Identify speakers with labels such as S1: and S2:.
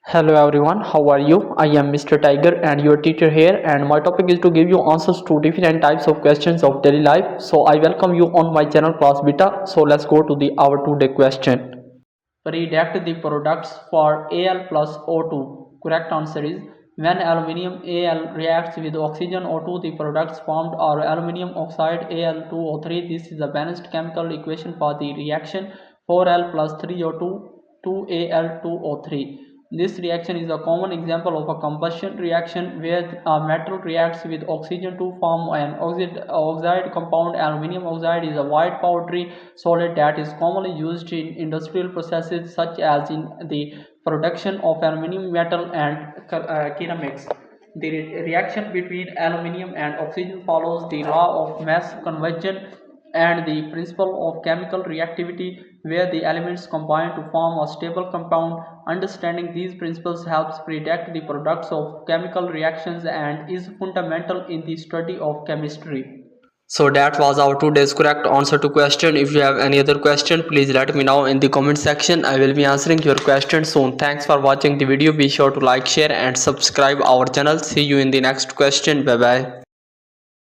S1: Hello everyone, how are you? I am Mr. Tiger and your teacher here, and my topic is to give you answers to different types of questions of daily life. So I welcome you on my channel Class Beta. So let's go to the our today question. Predict the products for Al plus O2. Correct answer is when aluminium Al reacts with oxygen O2, the products formed are aluminium oxide Al2O3. This is a balanced chemical equation for the reaction 4Al plus 3O2 2Al2O3. This reaction is a common example of a combustion reaction where a metal reacts with oxygen to form an oxide compound. Aluminium oxide is a white powdery solid that is commonly used in industrial processes such as in the production of aluminium metal and ceramics. The reaction between aluminium and oxygen follows the law of mass conversion and the principle of chemical reactivity where the elements combine to form a stable compound. Understanding these principles helps predict the products of chemical reactions and is fundamental in the study of chemistry. So that was our today's correct answer to question. If you have any other question, please let me know in the comment section. I will be answering your question soon. Thanks for watching the video. Be sure to like, share and subscribe our channel. See you in the next question. Bye bye.